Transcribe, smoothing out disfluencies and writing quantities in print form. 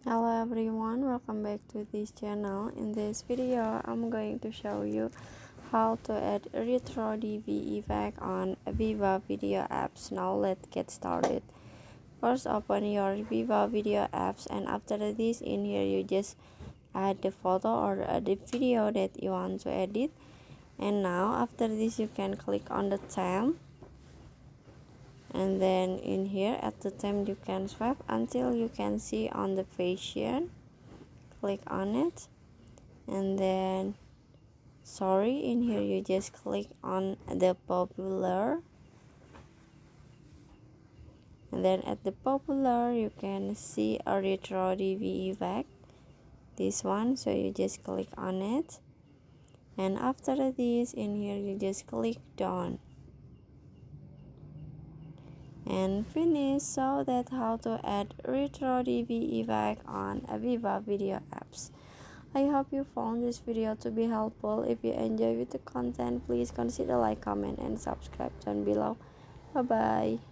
Hello everyone, welcome back to this channel. In this video, I'm going to show you how to add retro DV effect on VivaVideo apps. Now let's get started. First, open your VivaVideo apps, and after this, in here you just add the photo or the video that you want to edit. And now after this, you can click on the theme. And then in here at the time you can swipe until you can see on the fashion. Click on it, and then in here you just click on the popular, and then at the popular you can see a retro DV effect, this one, so you just click on it, and after this in here you just click done and finish. So that's how to add retro DV effect on VivaVideo apps. I hope you found this video to be helpful. If you enjoy the content, please consider like, comment, and subscribe down below. Bye bye.